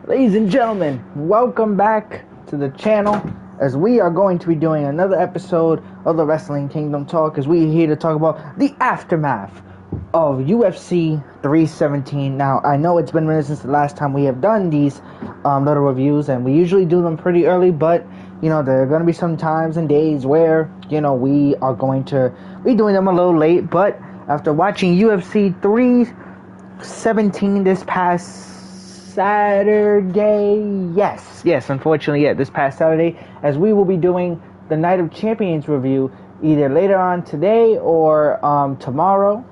Ladies and gentlemen, welcome back to the channel as we are going to be doing another episode of the Wrestling Kingdom Talk as we are here to talk about the aftermath of UFC 317. Now, I know it's been minutes since the last time we have done these little reviews, and we usually do them pretty early, but you know, there are going to be some times and days where, you know, we are going to be doing them a little late, but after watching UFC 317 this past Saturday, yes, unfortunately, this past Saturday, as we will be doing the Night of Champions review either later on today or tomorrow.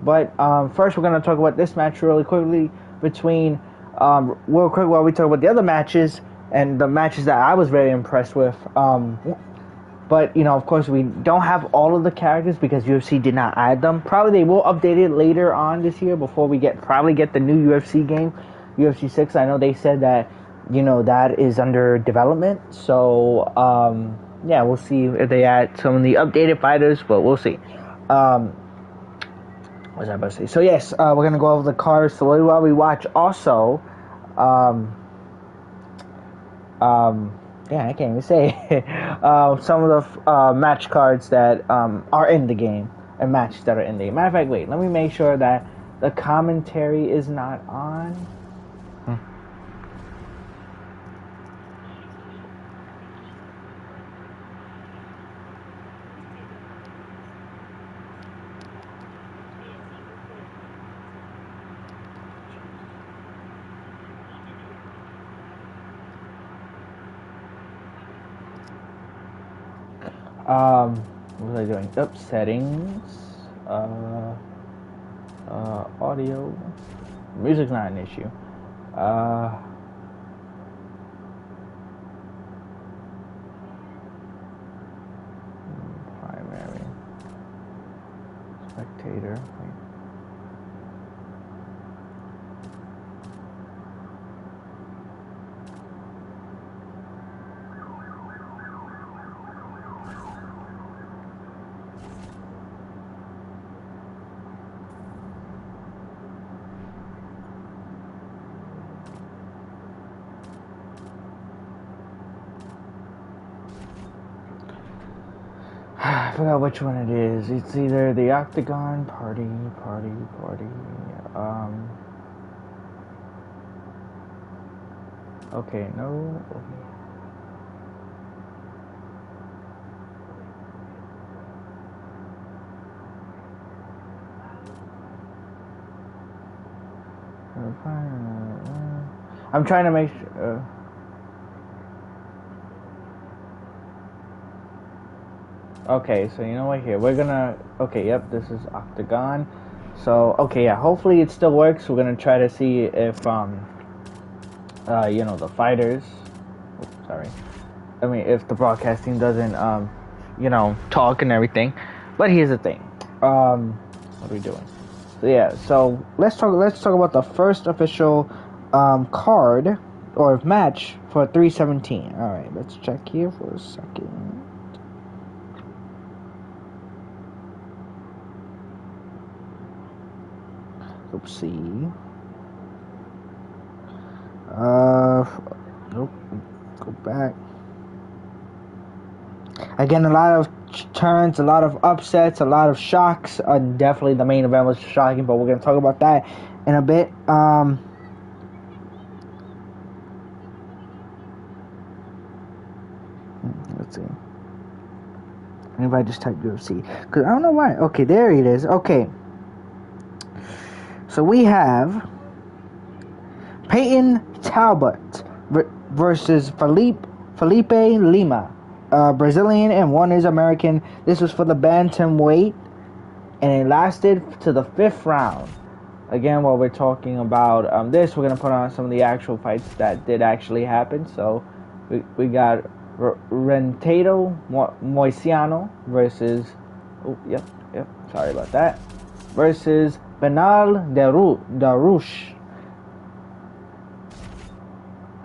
But first, we're going to talk about this match really quickly between, real quick while we talk about the other matches and the matches that I was very impressed with. But, you know, of course, we don't have all of the characters because UFC did not add them. Probably they will update it later on this year before we probably get the new UFC game. UFC 6, I know they said that, you know, that is under development. So, yeah, we'll see if they add some of the updated fighters, but we'll see. What was I about to say? So, yes, we're going to go over the cards slowly while we watch. Also, yeah, I can't even say some of the match cards that are in the game and matches that are in the game. Matter of fact, wait, let me make sure that the commentary is not on. What was I doing? Up settings, audio, music's not an issue. Primary, spectator. I forgot which one it is. It's either the Octagon Party. Okay, no. I'm trying to make sure. Okay, so you know what, here, we're gonna, okay, yep, this is Octagon, so, okay, yeah, hopefully it still works. We're gonna try to see if, you know, the fighters, if the broadcasting doesn't, you know, talk and everything, but here's the thing, what are we doing? So, yeah, so, let's talk about the first official, card, or match for 317, alright, let's check here for a second. Oopsie. Nope. Go back. Again, a lot of turns, a lot of upsets, a lot of shocks. Definitely the main event was shocking, but we're going to talk about that in a bit. Let's see. Maybe I just type UFC. Because I don't know why. Okay, there it is. Okay. So we have Peyton Talbot versus Felipe Lima, Brazilian and one is American. This was for the bantamweight, and it lasted to the 5th round. Again, while we're talking about this, we're going to put on some of the actual fights that did actually happen. So we got Renato Moicano versus, sorry about that, versus Beneil Dariush.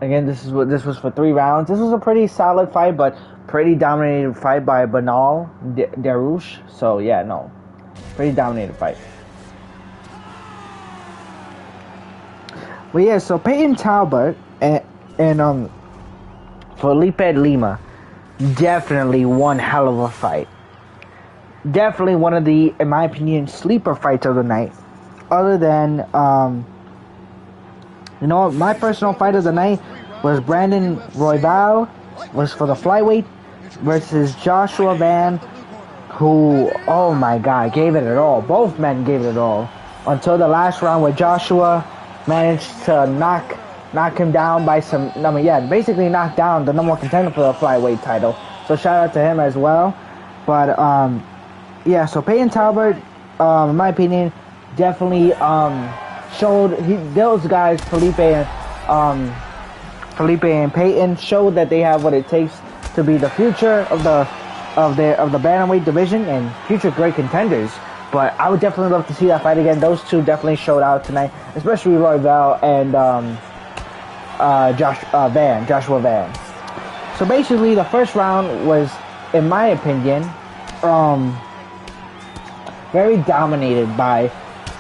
Again, this was for 3 rounds. This was a pretty solid fight, but pretty dominated fight by Beneil Dariush. So yeah, no, pretty dominated fight. But yeah, so Peyton Talbot and Felipe Lima, definitely one hell of a fight. Definitely one of the, in my opinion, sleeper fights of the night. Other than, my personal fight of the night was Brandon Royval, was for the flyweight, versus Joshua Van, who, oh my God, gave it all. Both men gave it all. Until the last round where Joshua managed to knock him down by basically knock down the number one contender for the flyweight title. So shout out to him as well. But, so Peyton Talbot, in my opinion, definitely showed those guys, Felipe and Peyton, showed that they have what it takes to be the future of the bantamweight division and future great contenders. But I would definitely love to see that fight again. Those two definitely showed out tonight, especially Royval and Joshua Van. So basically, the first round was, in my opinion, very dominated by.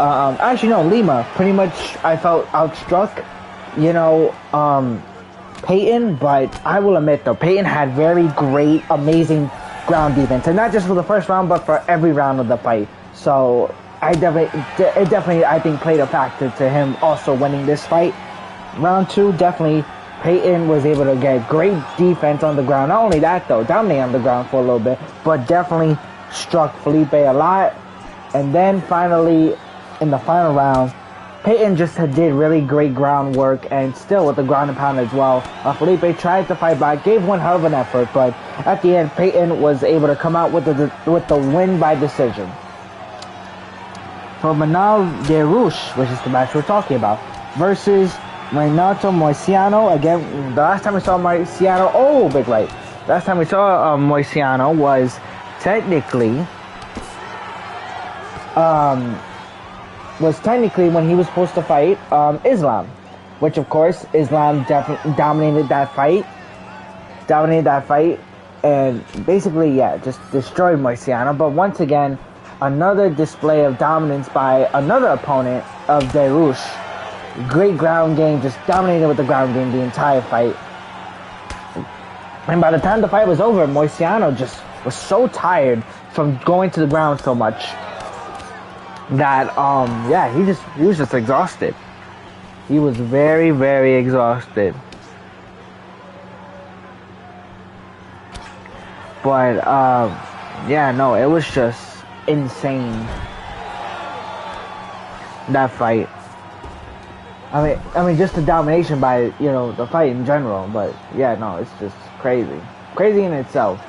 Lima pretty much I felt outstruck, Peyton, but I will admit though, Peyton had very great, amazing ground defense, and not just for the first round, but for every round of the fight. So it definitely I think played a factor to him also winning this fight. Round two, definitely Peyton was able to get great defense on the ground. Not only that though, dominating on the ground for a little bit, but definitely struck Felipe a lot. And then finally, in the final round, Peyton just did really great groundwork, and still with the ground and pound as well. Felipe tried to fight back, gave one hell of an effort, but at the end, Peyton was able to come out with the win by decision. For Manal Derouche, which is the match we're talking about, versus Renato Moicano. Again, the last time we saw Moicano, big right. Last time we saw Moicano was technically when he was supposed to fight Islam, which of course Islam definitely dominated that fight, and basically just destroyed Moicano. But once again, another display of dominance by another opponent of Derouche. Great ground game, just dominated with the ground game the entire fight. And by the time the fight was over, Moicano just was so tired from going to the ground so much that he was just exhausted. He was very, very exhausted. But it was just insane, that fight. I mean just the domination by, the fight in general, but it's just crazy in itself.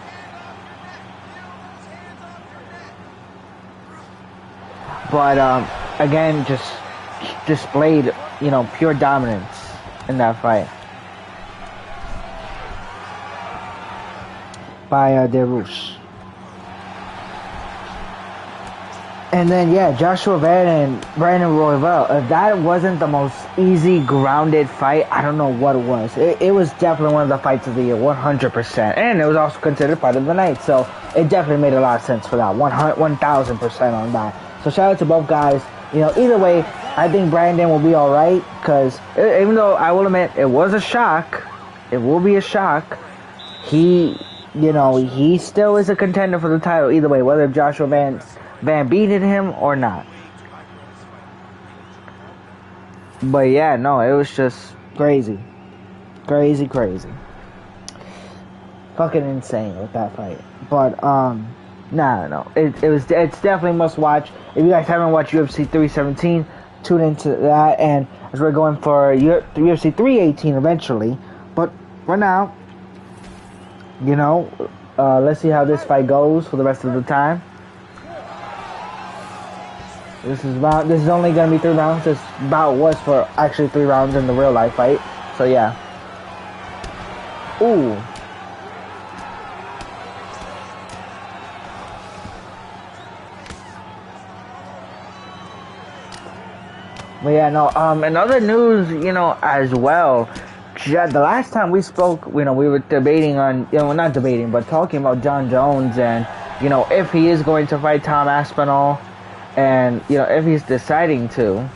But again, just displayed, pure dominance in that fight by Derouche. And then Joshua Van and Brandon Royval. If that wasn't the most easy grounded fight, I don't know what it was. It was definitely one of the fights of the year, 100%. And it was also considered fight of the night, so it definitely made a lot of sense for that, 1,000% on that. So shout out to both guys. Either way, I think Brandon will be all right, because even though I will admit it was a shock, it will be a shock. He still is a contender for the title either way, whether Joshua Van beated him or not. But it was just crazy. Fucking insane with that fight. But it's definitely must watch. If you guys haven't watched UFC 317, tune into that, and as we're going for UFC 318 eventually. But for now, let's see how this fight goes for the rest of the time. This is only going to be 3 rounds. This bout was for actually 3 rounds in the real life fight. So Ooh. But in other news, as well, the last time we spoke, we were debating on, not debating, but talking about Jon Jones and, if he is going to fight Tom Aspinall. And, if he's deciding to.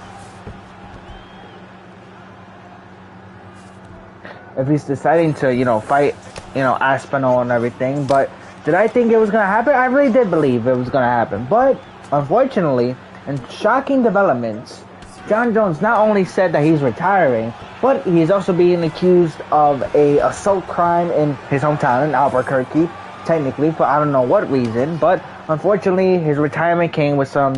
if he's deciding to, fight, Aspinall and everything. But did I think it was going to happen? I really did believe it was going to happen. But unfortunately, in shocking developments, Jon Jones not only said that he's retiring, but he's also being accused of a assault crime in his hometown in Albuquerque, technically, for I don't know what reason. But unfortunately, his retirement came with some,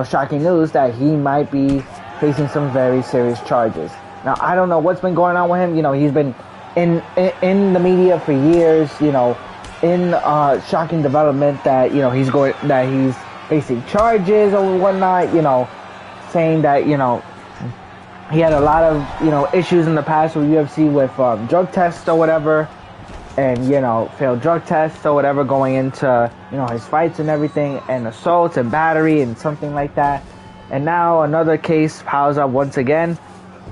shocking news that he might be facing some very serious charges. Now, I don't know what's been going on with him. He's been in the media for years, in shocking development that, he's facing charges or whatnot, saying that, he had a lot of, issues in the past with UFC with drug tests or whatever, and, failed drug tests or whatever going into, his fights and everything, and assaults and battery and something like that. And now another case piles up once again.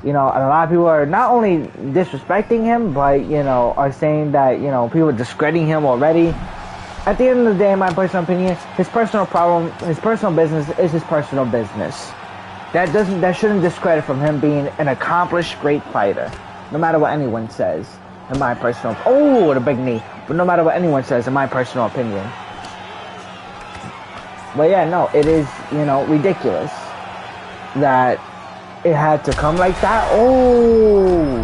And a lot of people are not only disrespecting him, but, are saying that, people are discrediting him already. At the end of the day, in my personal opinion, his personal business is his personal business. That shouldn't discredit from him being an accomplished, great fighter. No matter what anyone says, in my personal... Oh, the big knee. But no matter what anyone says, in my personal opinion. But yeah, no, it is, ridiculous that it had to come like that. Oh,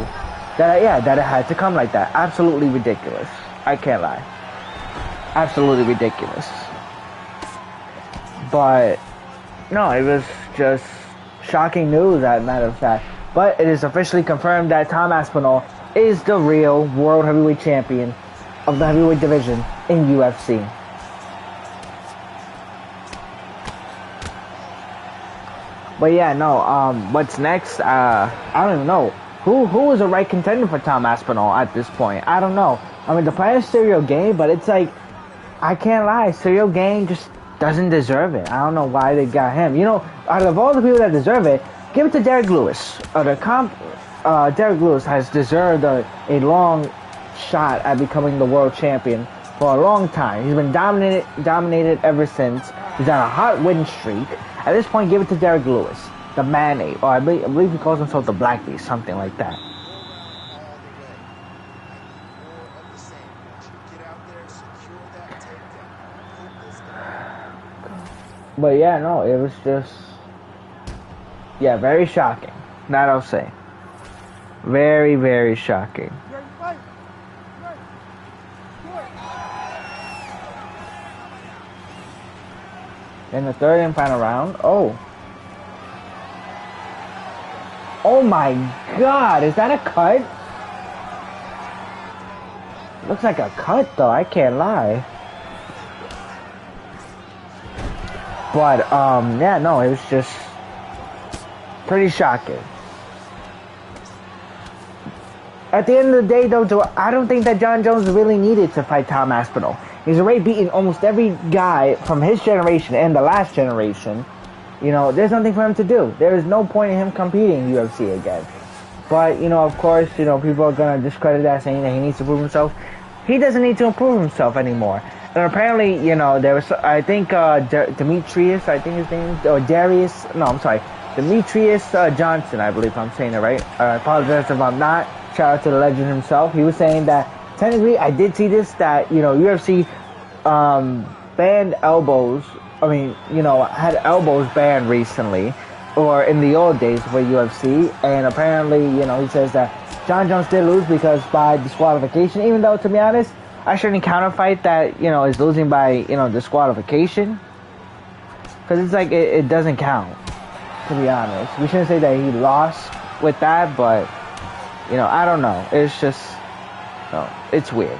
that it had to come like that. Absolutely ridiculous. I can't lie. Absolutely ridiculous. But no, it was just shocking news, as a matter of fact. But it is officially confirmed that Tom Aspinall is the real world heavyweight champion of the heavyweight division in UFC. But yeah, no, what's next? I don't even know. Who is the right contender for Tom Aspinall at this point? I don't know. I mean, the plan is Ciryl Gane, but it's like, I can't lie, Ciryl Gane just doesn't deserve it. I don't know why they got him. Out of all the people that deserve it, give it to Derek Lewis. Derek Lewis has deserved a long shot at becoming the world champion for a long time. He's been dominated ever since. He's on a hot win streak. At this point, give it to Derek Lewis, the Man-Ape, or I believe he calls himself the Black Beast, something like that. But yeah, no, it was just, very shocking. That I'll say. Very, very shocking. In the third and final round. Oh my God, is that a cut? Looks like a cut though, I can't lie. But yeah, no, it was just pretty shocking. At the end of the day though, I don't think that Jon Jones really needed to fight Tom Aspinall. He's already beaten almost every guy from his generation and the last generation. There's nothing for him to do. There is no point in him competing in UFC again. But, of course, people are going to discredit that, saying that he needs to prove himself. He doesn't need to improve himself anymore. And apparently, there was, I think, Demetrius, I think his name, or Darius, no, I'm sorry, Demetrius Johnson, I believe I'm saying it right. I apologize if I'm not. Shout out to the legend himself. He was saying that, technically, I did see this, that, UFC banned elbows. I mean, had elbows banned recently, or in the old days for UFC. And apparently, he says that Jon Jones did lose because by disqualification, even though, to be honest, I shouldn't counterfight that, is losing by, disqualification. Because it's like, it doesn't count, to be honest. We shouldn't say that he lost with that, but, I don't know. It's just, it's weird.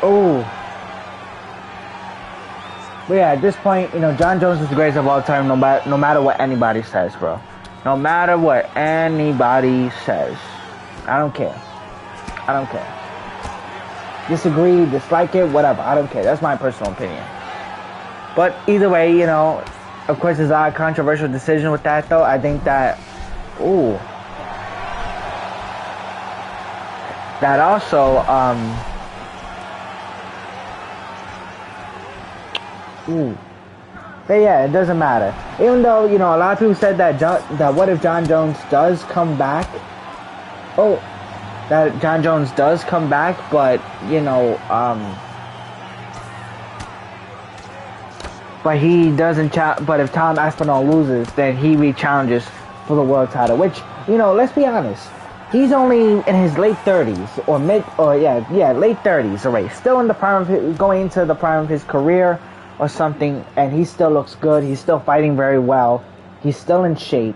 Oh. But yeah, at this point, Jon Jones is the greatest of all time, no matter what anybody says, bro. No matter what anybody says. I don't care. I don't care. Disagree, dislike it, whatever. I don't care. That's my personal opinion. But either way, you know, of course, there's a controversial decision with that, though. I think that, ooh, that also, ooh, but yeah, it doesn't matter. Even though, you know, a lot of people said that that what if Jon Jones does come back? Oh, that Jon Jones does come back, but you know, but he doesn't. But if Tom Aspinall loses, then he re-challenges for the world title. Which, you know, let's be honest, he's only in his late 30s or late 30s already. Still in the prime of going into the prime of his career or something, and he still looks good. He's still fighting very well. He's still in shape,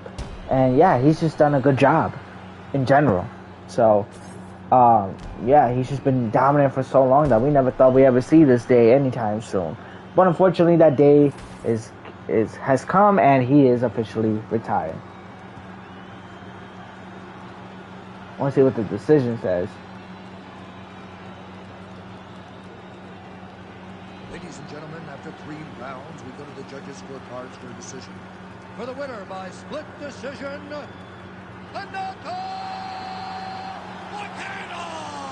and yeah, he's just done a good job in general. So, yeah, he's just been dominant for so long that we never thought we'd ever see this day anytime soon. But unfortunately, that day has come, and he is officially retired. I want to see what the decision says. Ladies and gentlemen, after 3 rounds, we go to the judges' scorecards for a decision. For the winner by split decision, Hinata Makeda!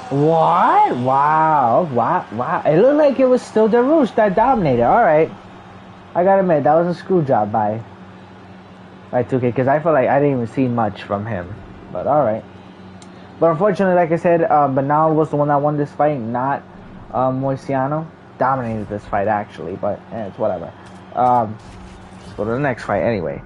What? Wow. It looked like it was still Darush that dominated. Alright. I gotta admit, that was a screw job by 2K, because I feel like I didn't even see much from him. But alright. But unfortunately, like I said, Bernal was the one that won this fight, not Moicano. Dominated this fight, actually, but it's whatever. Let's go to the next fight anyway.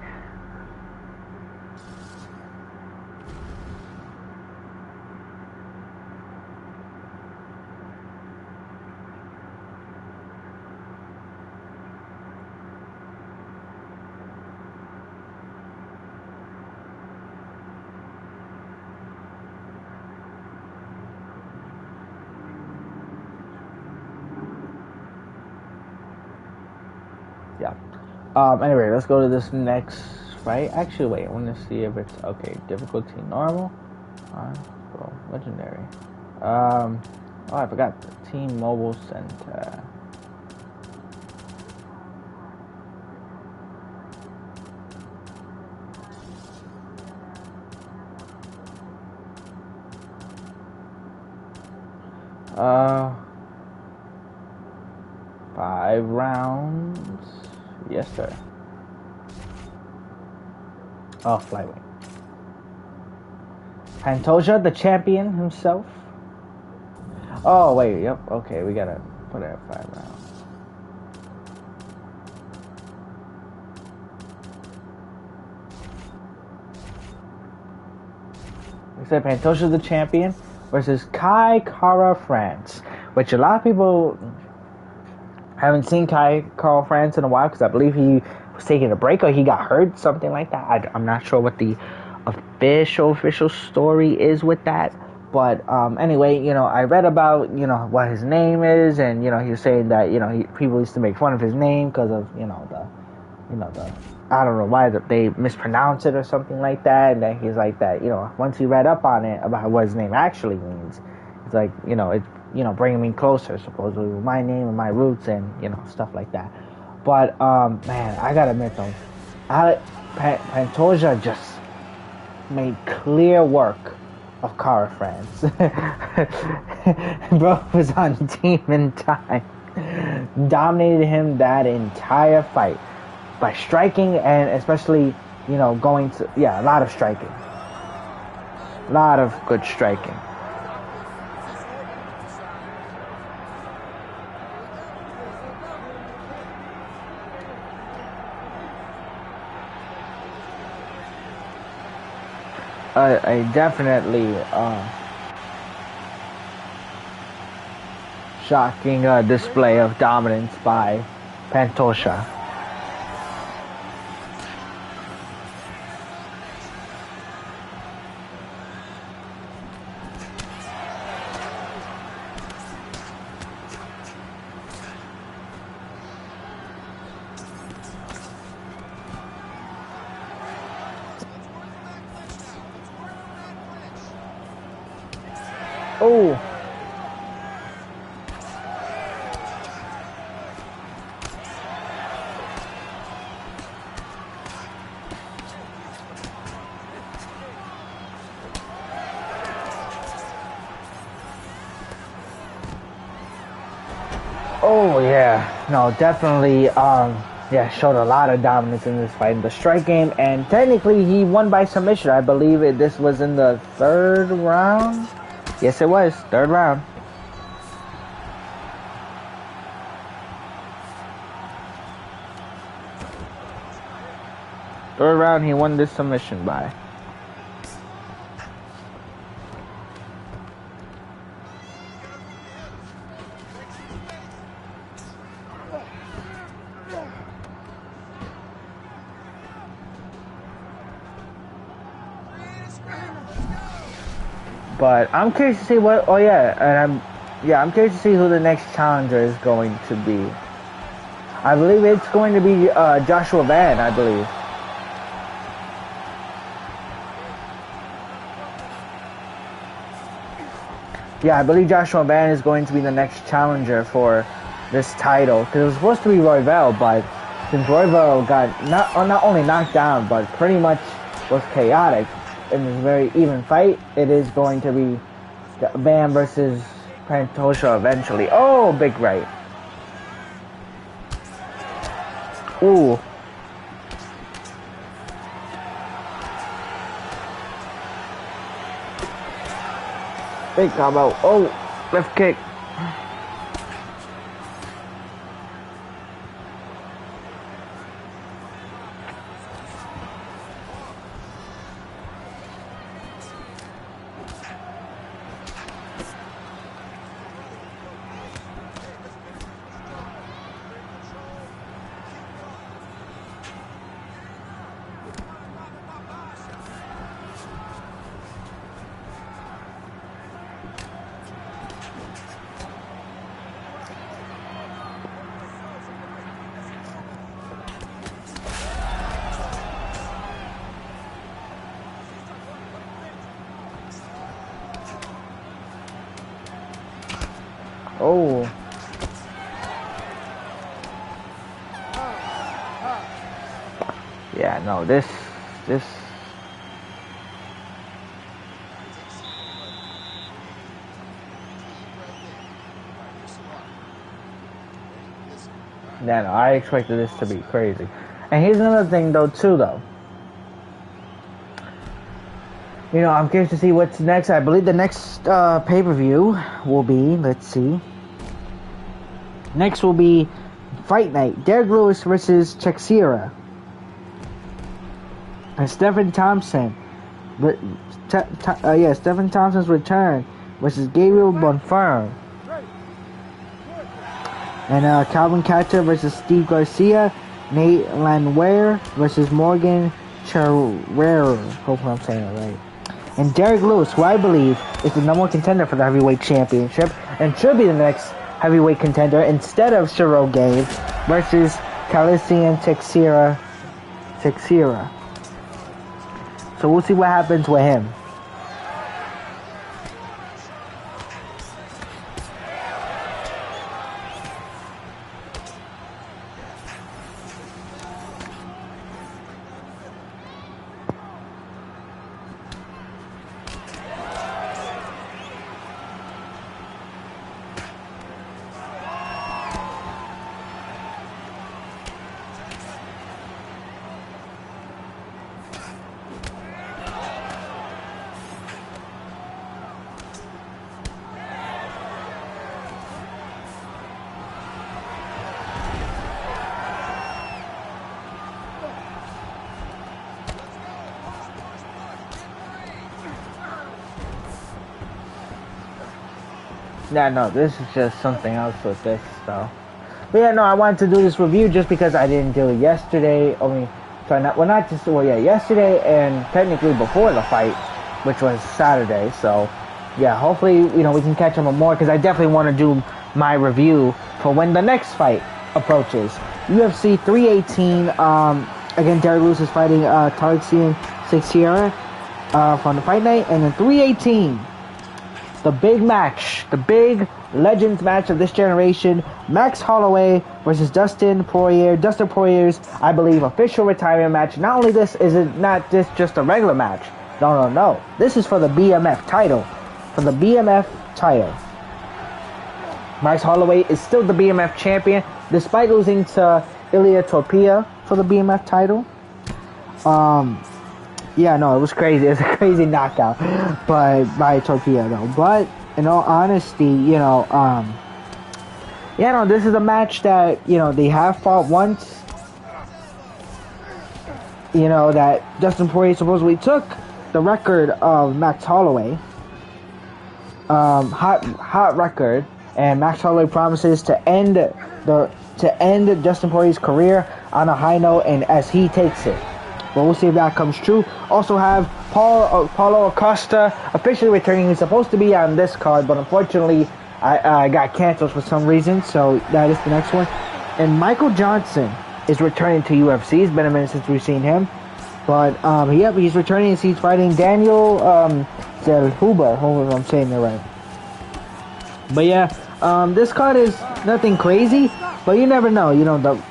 Yeah. Anyway, let's go to this next fight. Actually, wait. I want to see if it's okay. Difficulty normal. Well, legendary. Oh, I forgot the T-Mobile Center. Five rounds. Yes, sir. Oh, flyweight. Pantoja, the champion himself. Oh, wait. Yep. Okay, we gotta put it at 5 rounds. We said Pantoja, the champion, versus Kai Kara France, which a lot of people haven't seen Kai Kara France in a while because I believe he was taking a break or he got hurt, something like that. I'm not sure what the official story is with that. But anyway, you know, I read about, you know, what his name is, and you know, he was saying that, you know, people used to make fun of his name because of, you know, the I don't know why they mispronounce it or something like that. And then he's like that, you know, once he read up on it about what his name actually means, it's like, you know, it's, you know, bringing me closer supposedly with my name and my roots and, you know, stuff like that. But man, I gotta admit though, Pantoja just made clear work of Kara France. Bro was on Demon Time. Dominated him that entire fight by striking, and especially, you know, going to, yeah, a lot of striking. A lot of good striking. A definitely shocking display of dominance by Pantoja. Oh. Oh yeah, no, definitely. Yeah, showed a lot of dominance in this fight in the strike game, and technically he won by submission. I believe this was in the 3rd round. Yes, it was 3rd round. Third round, he won this submission by. But I'm curious to see what. Oh yeah, and I'm curious to see who the next challenger is going to be. I believe it's going to be Joshua Van. I believe. Yeah, I believe Joshua Van is going to be the next challenger for this title. Because it was supposed to be Royval, but since Royval got not only knocked down, but pretty much was chaotic in this very even fight, it is going to be Van versus Pantoja eventually. Oh, big right. Ooh. Big combo. Oh, left kick. Oh. Yeah, no, this. Yeah, no, I expected this to be crazy. And here's another thing, though, You know, I'm curious to see what's next. I believe the next pay-per-view will be, let's see. Next will be Fight Night. Derek Lewis versus Teixeira. And Stephen Thompson. Stephen Thompson's return versus Gabriel Bonfire. And Calvin Kattar versus Steve Garcia. Nate Landwehr versus Morgan Charrera. Hopefully I'm saying it right. And Derek Lewis, who I believe is the #1 contender for the heavyweight championship, and should be the next heavyweight contender instead of Cyril Gane versus Calician Teixeira. So we'll see what happens with him. Yeah, no, this is just something else with this, though. But yeah, no, I wanted to do this review just because I didn't do it yesterday. Yesterday and technically before the fight, which was Saturday. So, yeah, hopefully, you know, we can catch up on more because I definitely want to do my review for when the next fight approaches. UFC 318, again, Derek Lewis is fighting Calician Teixeira from the Fight Night, and then 318. the big match, the big Legends match of this generation, Max Holloway versus Dustin Poirier. Dustin Poirier's, I believe, official retirement match. Not only this, is it not just a regular match. No. This is for the BMF title. For the BMF title. Max Holloway is still the BMF champion, despite losing to Ilia Topuria for the BMF title. Yeah, no, it was crazy. It was a crazy knockout by Topuria, though. But in all honesty, this is a match that, they have fought once. That Dustin Poirier supposedly took the record of Max Holloway. Hot record, and Max Holloway promises to end Dustin Poirier's career on a high note, and as he takes it. But we'll see if that comes true. Also have Paulo Acosta officially returning. He's supposed to be on this card, but unfortunately I got canceled for some reason, so that is the next one. And Michael Johnson is returning to UFC. It's been a minute since we've seen him. But he's returning as he's fighting Daniel Zellhuber. Hope I'm saying that right. But yeah, this card is nothing crazy, but you never know.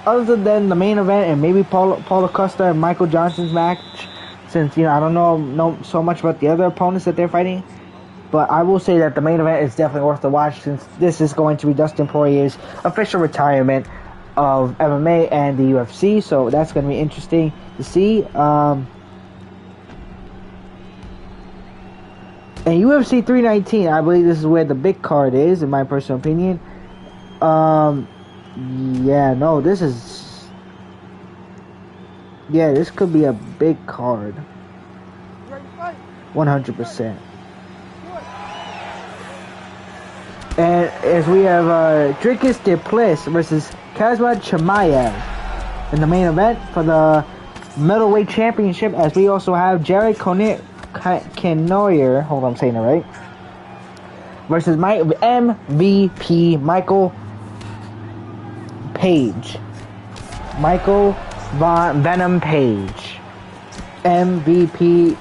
Other than the main event and maybe Paulo Acosta and Michael Johnson's match, since I don't know so much about the other opponents that they're fighting. But I will say that the main event is definitely worth the watch, since this is going to be Dustin Poirier's official retirement of MMA and the UFC. So that's going to be interesting to see. And UFC 319, I believe this is where the big card is, in my personal opinion. This could be a big card. 100%. And as we have Dricus Du Plessis versus Khamzat Chimaev in the main event for the middleweight championship, as we also have Jared Cannonier, hold on, I'm saying it right, versus MVP Michael Page. Michael Venom Page. MVP,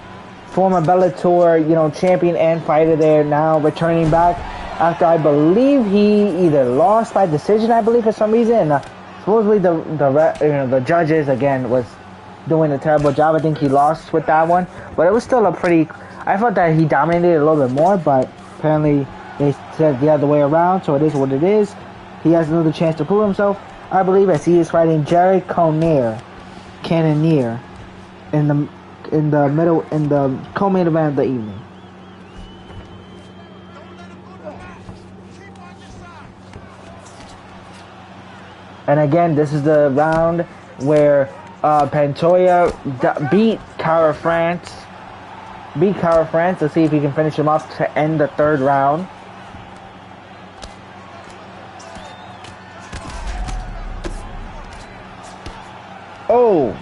former Bellator, champion and fighter there, now returning back after I believe he either lost by decision, for some reason, and supposedly the judges again was doing a terrible job. I think he lost with that one, but it was still I thought that he dominated a little bit more, but apparently they said the other way around, so it is what it is. He has another chance to prove himself, I believe, as he is fighting Jared Cannonier in the co-main event of the evening. And again, this is the round where Pantoja beat Kara France. Let's see if he can finish him off to end the third round. Oh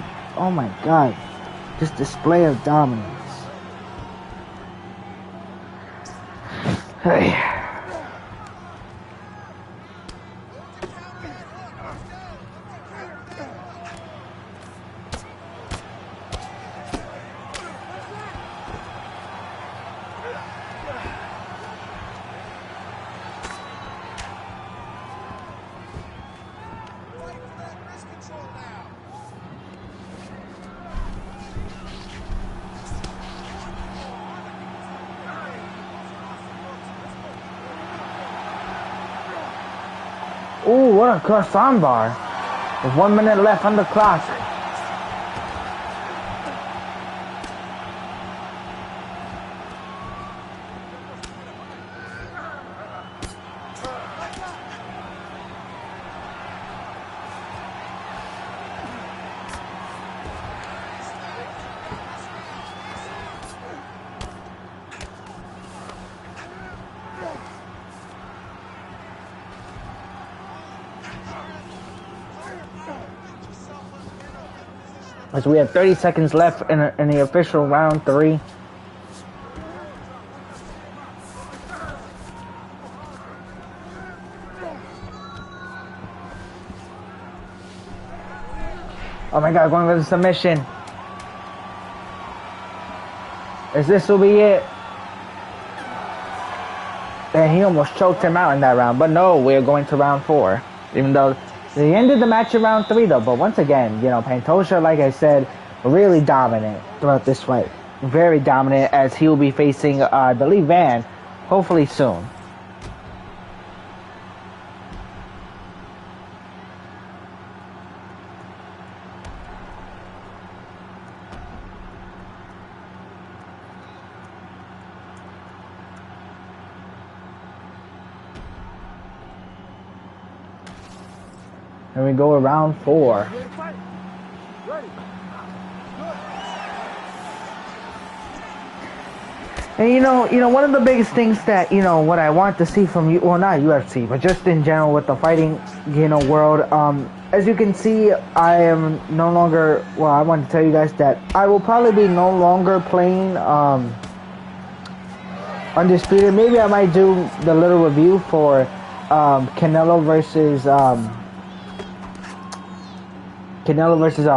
my God. Just display of dominance. Hey. Ooh, what a croissant bar. With 1 minute left on the clock. As we have 30 seconds left in the official round 3. Oh my God, going for the submission. This will be it. And he almost choked him out in that round. But no, we're going to round 4. Even though they ended the match in round 3, though. But once again, you know, Pantoja, like I said, really dominant throughout this fight. Very dominant, as he will be facing, I believe, Van, hopefully soon. And we go around 4. And you know, one of the biggest things that, you know, what I want to see from you, well, not UFC, but just in general with the fighting, you know, world, as you can see, I am no longer, well, I want to tell you guys that I will probably be no longer playing, Undisputed. Maybe I might do the little review for, Canelo versus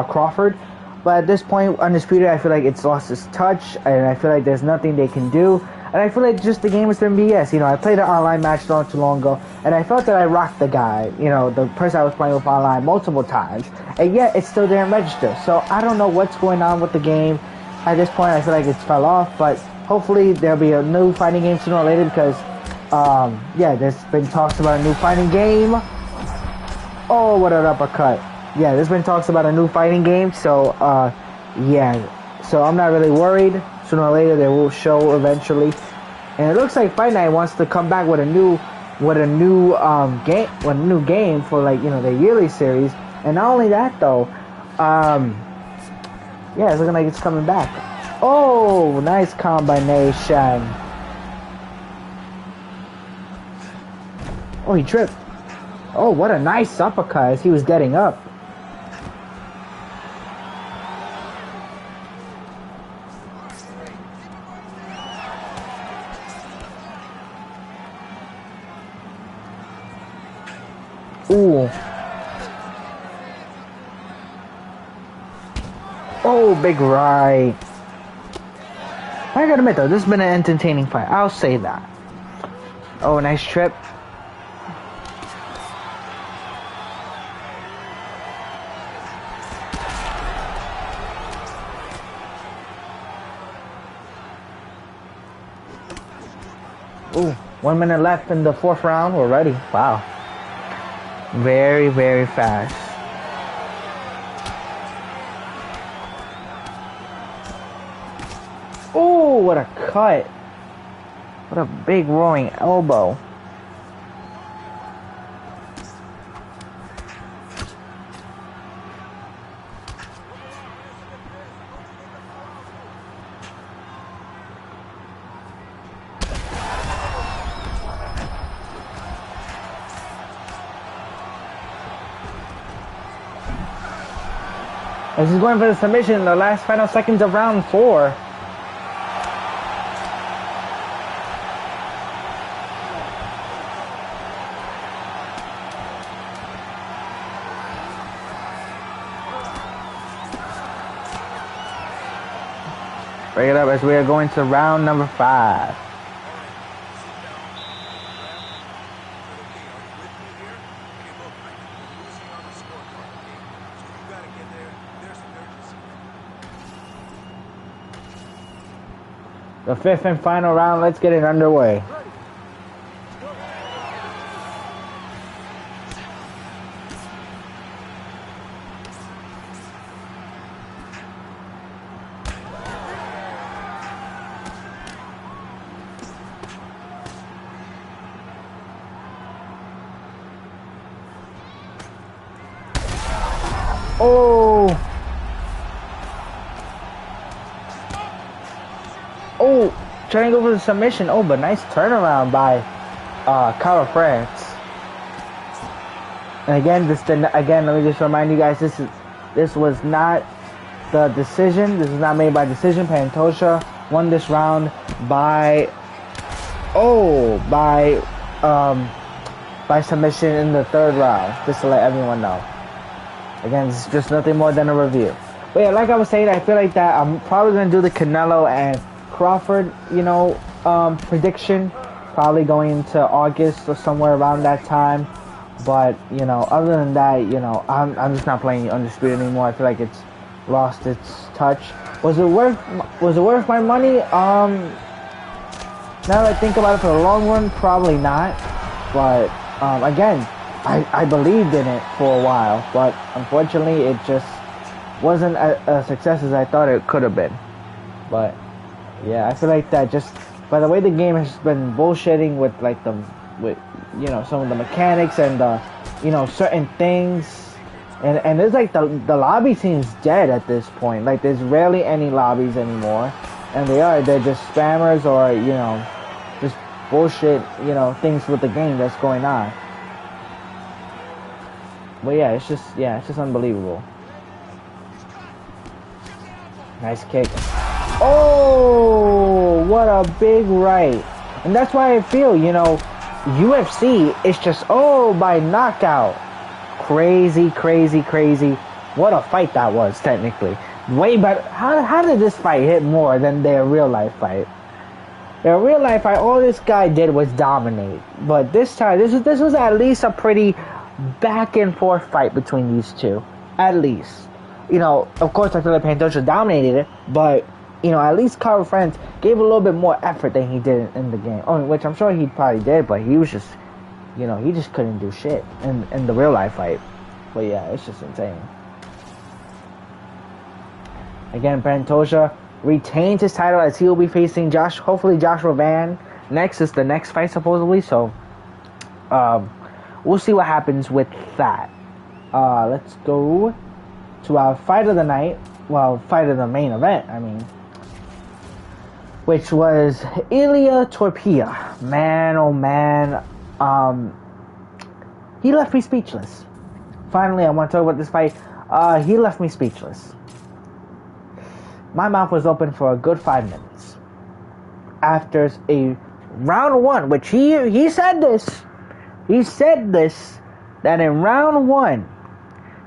Crawford. But at this point, Undisputed, I feel like it's lost its touch, and I feel like there's nothing they can do. And I feel like just the game has been BS. You know, I played an online match not too long ago, and I felt that I rocked the guy, you know, the person I was playing with online multiple times, and yet it still didn't register. So I don't know what's going on with the game. At this point, I feel like it's fell off, but hopefully there'll be a new fighting game sooner or later because, yeah, there's been talks about a new fighting game. Oh, what an uppercut. Yeah, there's been talks about a new fighting game, so, yeah. So I'm not really worried. Sooner or later, they will show eventually. And it looks like Fight Night wants to come back with a new game for, like, you know, the yearly series. And not only that, though, yeah, it's looking like it's coming back. Oh, nice combination. Oh, he tripped. Oh, what a nice uppercut as he was getting up. Ooh. Oh, big right. I gotta admit though, this has been an entertaining fight. I'll say that. Oh, nice trip. Ooh, 1 minute left in the 4th round. We're ready. Wow. Very, very fast. Oh, what a cut. What a big roaring elbow. As he's going for the submission in the last final seconds of round 4. Break it up as we are going to round number 5. The 5th and final round, let's get it underway. Oh! Oh, trying to go for the submission. Oh, but nice turnaround by Kara France. And again, let me just remind you guys, this was not the decision. This is not made by decision. Pantoja won this round by submission in the 3rd round. Just to let everyone know. Again, it's just nothing more than a review. But yeah, like I was saying, I feel like that I'm probably gonna do the Canelo and Crawford, you know, prediction probably going into August or somewhere around that time. But, you know, other than that, you know, I'm just not playing Undisputed anymore. I feel like it's lost its touch. Was it worth my money? Now that I think about it, for the long run, probably not. But again, I believed in it for a while, but unfortunately, it just wasn't a success as I thought it could have been. But yeah, I feel like that just by the way the game has been bullshitting with like you know, some of the mechanics and you know, certain things, and it's like the lobby seems dead at this point. Like there's rarely any lobbies anymore, and they're just spammers or, you know, just bullshit, you know, things with the game that's going on. But yeah, it's just unbelievable. Nice kick. Oh, what a big right. And that's why I feel, you know, UFC is just, by knockout. Crazy. What a fight that was, technically. Way better. How did this fight hit more than their real life fight? Their real life fight, all this guy did was dominate. But this time, this was at least a pretty back and forth fight between these two. At least. You know, of course, I feel like Pantoja dominated it, but, you know, at least Carl Frantz gave a little bit more effort than he did in the game. Which I'm sure he probably did, but he was just, you know, he just couldn't do shit in the real life fight. But yeah, it's just insane. Again, Pantoja retains his title as he will be facing hopefully Joshua Van. Next is the next fight, supposedly, so we'll see what happens with that. Let's go to our fight of the night. Well, fight of the main event, I mean. Which was Ilia Topuria. Man, oh man. He left me speechless. Finally, I want to talk about this fight. He left me speechless. My mouth was open for a good 5 minutes. After a round one, which he said this. He said this, that in round one,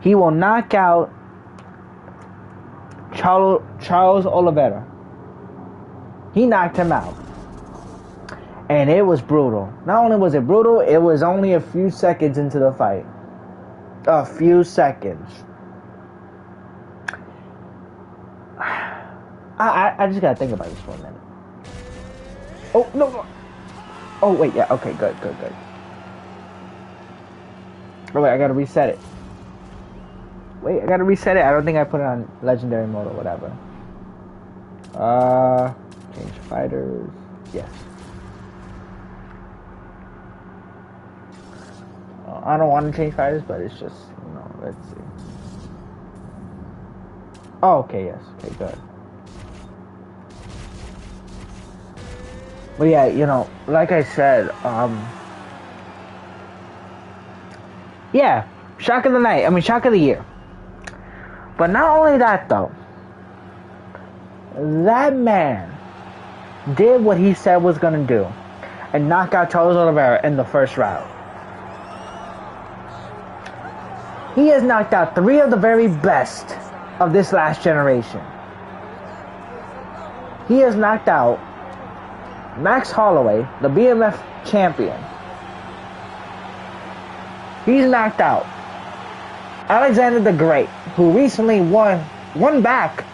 he will knock out Charles Oliveira. He knocked him out. And it was brutal. Not only was it brutal, it was only a few seconds into the fight. A few seconds. I just gotta think about this for a minute. Oh, no. Oh, wait, yeah, okay, good. Oh, wait, I gotta reset it. Wait, I gotta reset it. I don't think I put it on legendary mode or whatever. Change fighters. Yes. I don't want to change fighters, but it's just, you know, let's see. Oh, okay, yes. Okay, good. But yeah, you know, like I said, yeah, shock of the night. I mean, shock of the year. But not only that, though. That man did what he said was going to do and knock out Charles Oliveira in the first round. He has knocked out 3 of the very best of this last generation. He has knocked out Max Holloway, the BMF champion. He's knocked out Alexander the Great, who recently won back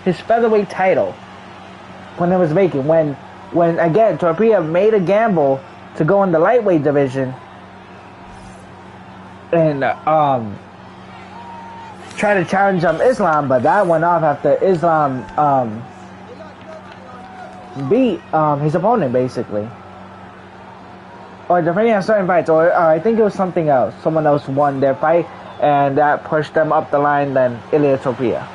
his featherweight title when it was vacant. When again, Topuria made a gamble to go in the lightweight division and try to challenge Islam, but that went off after Islam beat his opponent, basically. Or depending on certain fights, or I think it was something else. Someone else won their fight, and that pushed them up the line than Ilia Topuria.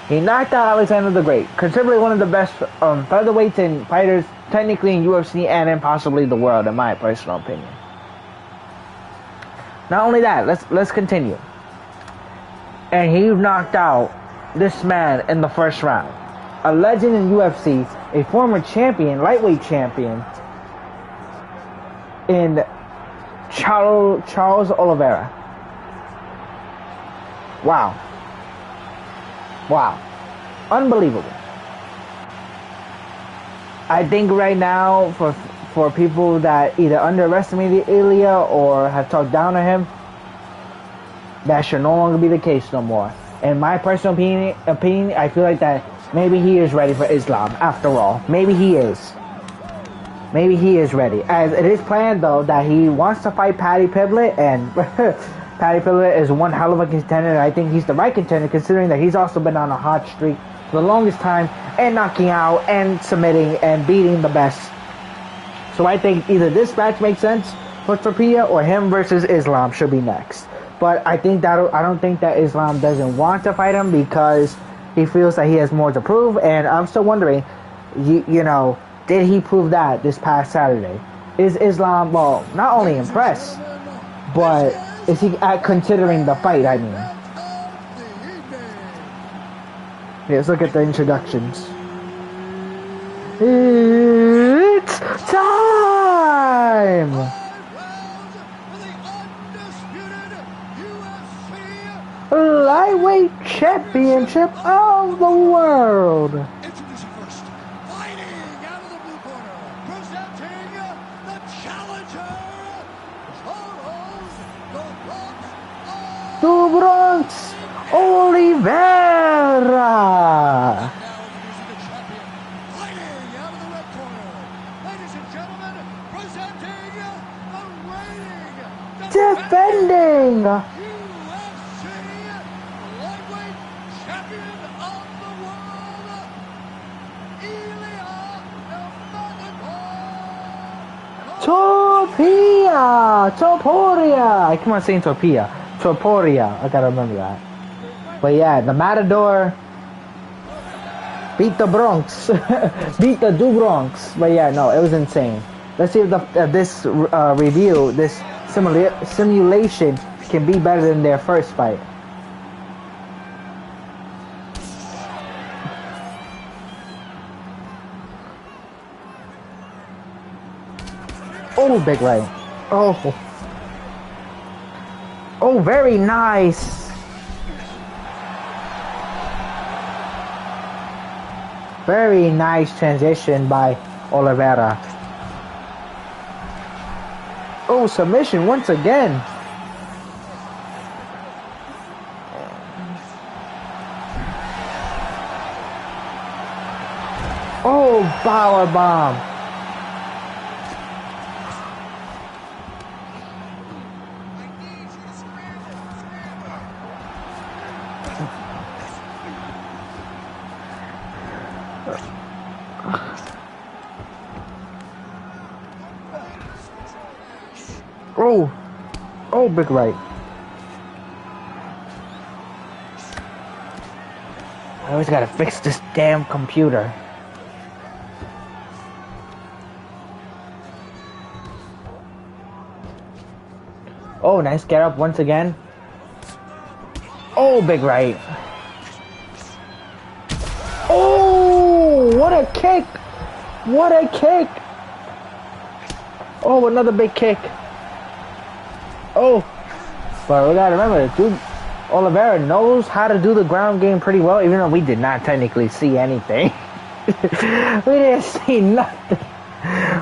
He knocked out Alexander the Great, considerably one of the best featherweights and fighters, technically in UFC and in possibly the world, in my personal opinion. Not only that, let's continue. And he knocked out this man in the first round. A legend in UFC, a former champion, lightweight champion, in Charles Oliveira. Wow. Unbelievable. I think right now for people that either underestimated Ilya or have talked down to him, that should no longer be the case no more. In my personal opinion, I feel like that maybe he is ready for Islam after all. Maybe he is. Maybe he is ready. As it is planned though that he wants to fight Paddy Pimblett, and Paddy Pimblett is one hell of a contender. And I think he's the right contender considering that he's also been on a hot streak for the longest time and knocking out and submitting and beating the best. So I think either this match makes sense for Topuria or him versus Islam should be next. But I don't think that Islam doesn't want to fight him because he feels that he has more to prove. And I'm still wondering, you know, did he prove that this past Saturday? Is Islam, well, not only impressed, but is he considering the fight, I mean? Yeah, let's look at the introductions. It's time! Lightweight Championship of the World. Introducing first, fighting out of the blue corner, presenting the challenger, Charles The Bronx Oliveira. Now introducing the champion, fighting out of the red corner, ladies and gentlemen, presenting the reigning, Defending lightweight champion of the world, Ilya Topuria. I keep on saying Topuria. I gotta remember that. But yeah, the Matador beat the Bronx. Beat the Du Bronx. But yeah, no, it was insane. Let's see if this review, this simulation can be better than their first fight. Oh, big right. Oh. Oh, very nice. Very nice transition by Oliveira. Oh, submission once again. Oh, power bomb. Oh, big right. I always gotta fix this damn computer. Oh, nice get up once again. Oh, big right. Oh, what a kick. What a kick. Oh, another big kick. Oh, but we gotta remember, dude, Oliveira knows how to do the ground game pretty well, even though we did not technically see anything. We didn't see nothing.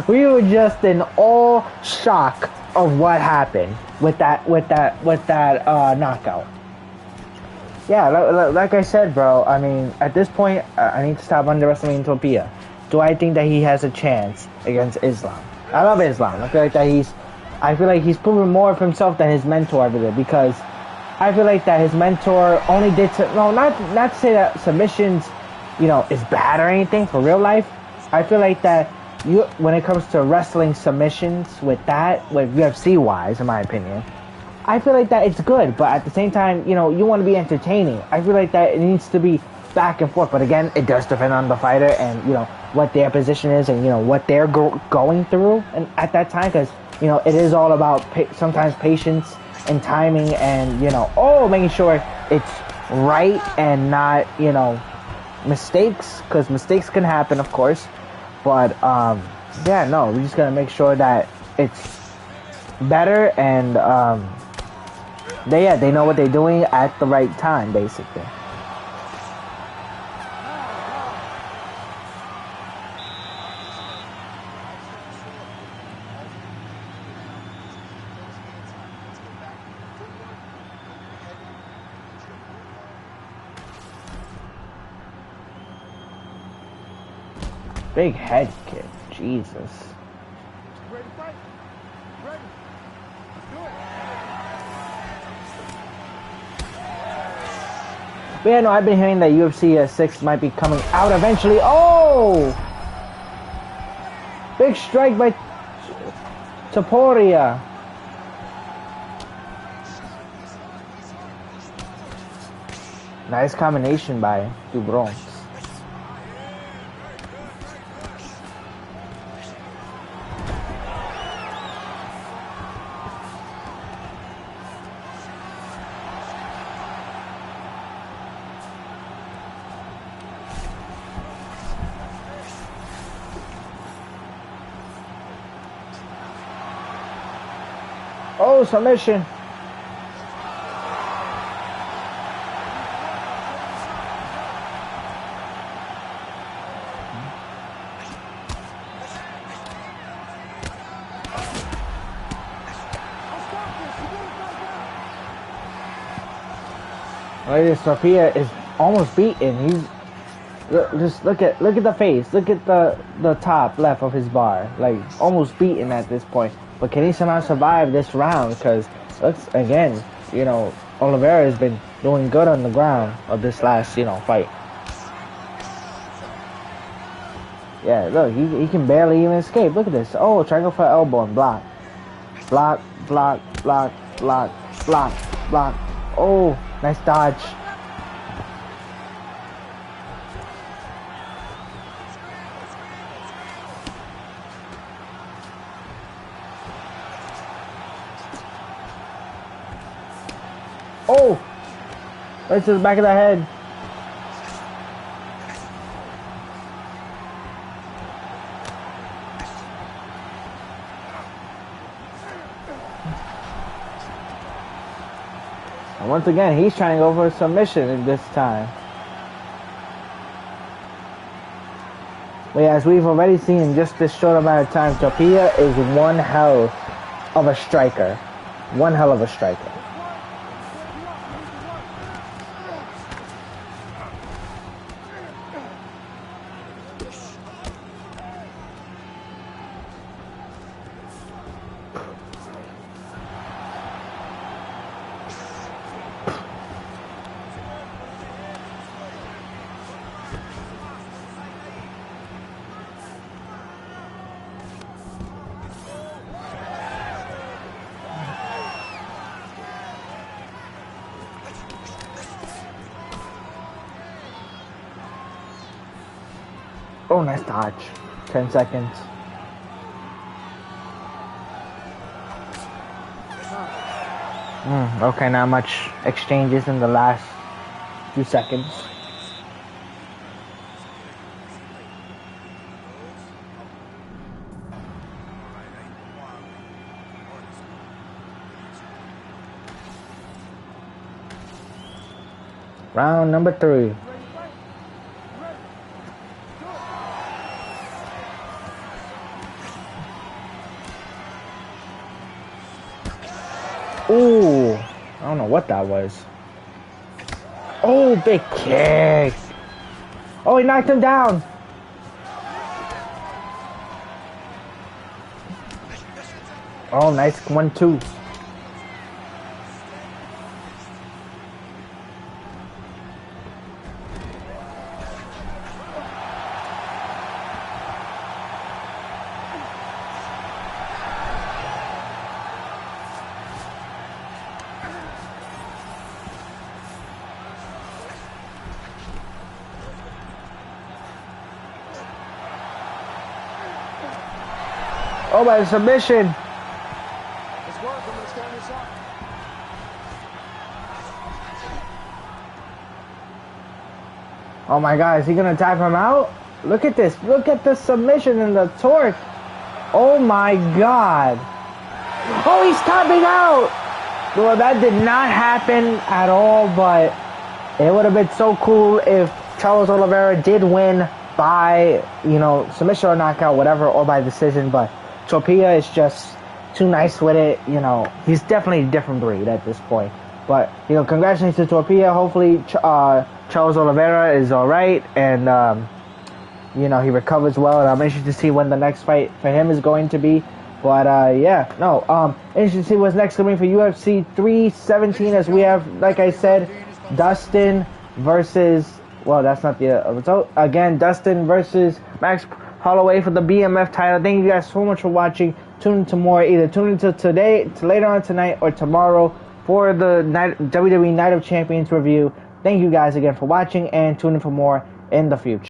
We were just in all shock of what happened with that knockout. Yeah, like I said, bro. I mean, at this point, I need to stop underestimating Topuria. Do I think that he has a chance against Islam? I love Islam. I feel like he's proven more of himself than his mentor ever did, because I feel like that his mentor only did not to say that submissions, you know, is bad or anything for real life. I feel like that when it comes to wrestling submissions with UFC wise, in my opinion, I feel like that it's good, but at the same time, you know, you want to be entertaining. I feel like that it needs to be back and forth, but again, it does depend on the fighter and, you know, what their position is and, you know, what they're going through and at that time, because, you know, it is all about sometimes patience and timing and, you know, making sure it's right and not, you know, mistakes, because mistakes can happen, of course, but yeah, no, we're just gonna make sure that it's better and they know what they're doing at the right time, basically. Big head kick. Jesus. Ready to fight? Ready. Let's do it. But yeah, no, I've been hearing that UFC 6 might be coming out eventually. Oh! Big strike by Topuria. Nice combination by Dubron. Oh, submission. Sophia is almost beaten. He's just look at the face. Look at the top left of his bar. Like almost beaten at this point. But can he somehow survive this round? Because looks again, you know, Oliveira has been doing good on the ground of this last, you know, fight. Yeah, look, he can barely even escape. Look at this. Oh, triangle for elbow and block. Block, block, block, block, block, block. Oh, nice dodge. Oh! Right to the back of the head. And once again, he's trying to go for a submission at this time. But yeah, as we've already seen in just this short amount of time, Topuria is one hell of a striker. One hell of a striker. Oh, nice dodge. 10 seconds. Okay, not much exchanges in the last few seconds. Round number 3. Ooh, I don't know what that was. Oh, big kick. Oh, he knocked him down. Oh, nice 1-2. Oh, by the submission. Let's work. I'm going to stand this up. Oh my God, is he gonna tap him out? Look at this. Look at the submission and the torque. Oh my God. Oh, he's tapping out. Well, that did not happen at all, but it would have been so cool if Charles Oliveira did win by, you know, submission or knockout, whatever, or by decision, but Topuria is just too nice with it. You know, he's definitely a different breed at this point. But, you know, congratulations to Topuria. Hopefully, Charles Oliveira is all right. And, he recovers well, and I'm interested to see when the next fight for him is going to be. But interested to see what's next coming for UFC 317, as we have, like I said, Dustin versus, well, that's not the result. Again, Dustin versus Max Holloway for the BMF title. Thank you guys so much for watching. Tune into more. Either tune into today, to later on tonight, or tomorrow for the WWE Night of Champions review. Thank you guys again for watching, and tune in for more in the future.